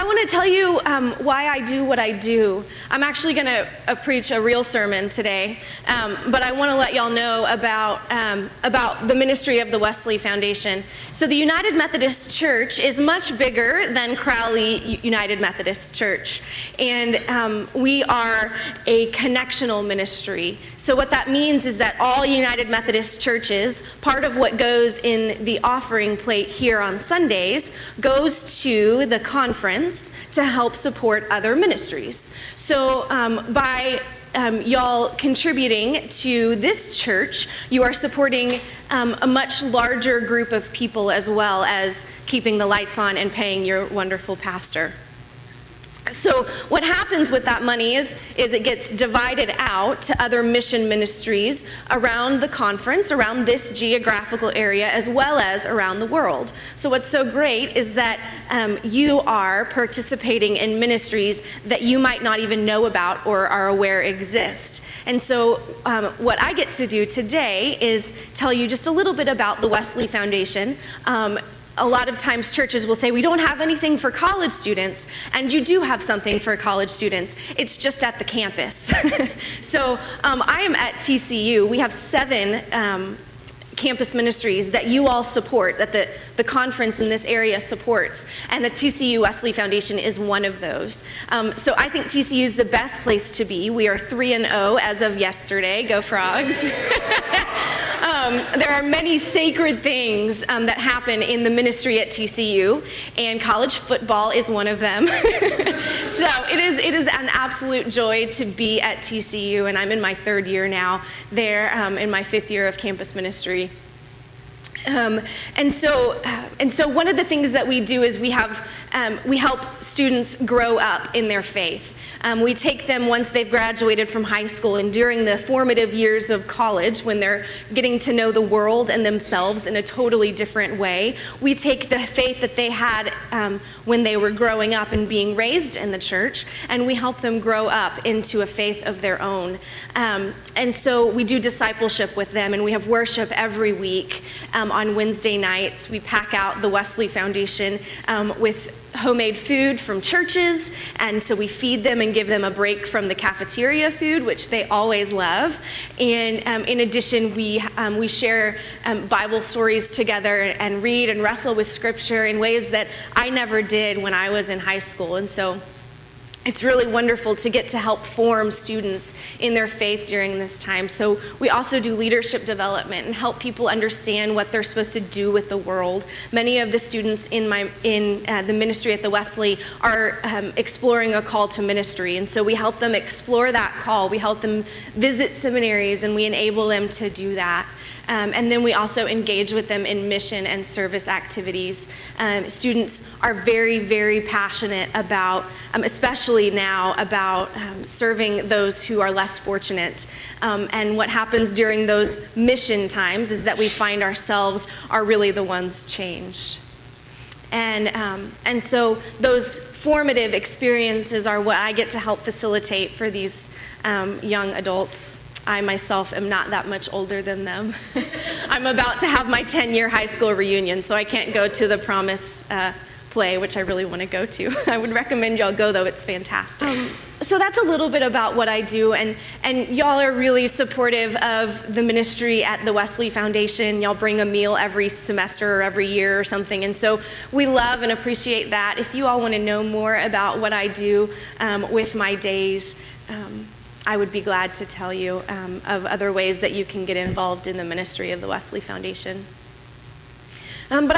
I want to tell you why I do what I do. I'm actually going to preach a real sermon today, but I want to let y'all know about the ministry of the Wesley Foundation. So the United Methodist Church is much bigger than Crowley United Methodist Church, and we are a connectional ministry. So what that means is that all United Methodist churches, part of what goes in the offering plate here on Sundays, goes to the conference to help support other ministries. So by y'all contributing to this church, you are supporting a much larger group of people, as well as keeping the lights on and paying your wonderful pastor. So what happens with that money is it gets divided out to other mission ministries around the conference, around this geographical area, as well as around the world. So what's so great is that you are participating in ministries that you might not even know about or are aware exist. And so what I get to do today is tell you just a little bit about the Wesley Foundation. A lot of times churches will say, we don't have anything for college students, and you do have something for college students. It's just at the campus. So I am at TCU. We have 7 campus ministries that you all support, that the conference in this area supports, and the TCU Wesley Foundation is one of those. So I think TCU is the best place to be. We are 3-0 as of yesterday. Go Frogs. There are many sacred things that happen in the ministry at TCU, and college football is one of them. So it is an absolute joy to be at TCU, and I'm in my 3rd year now there, in my 5th year of campus ministry. And so one of the things that we do is we help students grow up in their faith. We take them once they've graduated from high school and during the formative years of college, when they're getting to know the world and themselves in a totally different way. We take the faith that they had when they were growing up and being raised in the church, and we help them grow up into a faith of their own. And so we do discipleship with them, and we have worship every week. On Wednesday nights, we pack out the Wesley Foundation with homemade food from churches, and so we feed them and give them a break from the cafeteria food, which they always love. And in addition, we share Bible stories together and read and wrestle with Scripture in ways that I never did when I was in high school. And so it's really wonderful to get to help form students in their faith during this time. So we also do leadership development and help people understand what they're supposed to do with the world. Many of the students in the ministry at the Wesley are exploring a call to ministry, and so we help them explore that call. We help them visit seminaries, and we enable them to do that. And then we also engage with them in mission and service activities. Students are very, very passionate about, especially now, about serving those who are less fortunate. And what happens during those mission times is that we find ourselves are really the ones changed. And so those formative experiences are what I get to help facilitate for these young adults. I myself am not that much older than them. I'm about to have my 10-year high school reunion, so I can't go to the Promise play, which I really want to go to. I would recommend y'all go, though. It's fantastic. So that's a little bit about what I do, and y'all are really supportive of the ministry at the Wesley Foundation. Y'all bring a meal every semester or every year or something, and so we love and appreciate that. If you all want to know more about what I do with my days, I would be glad to tell you of other ways that you can get involved in the ministry of the Wesley Foundation. But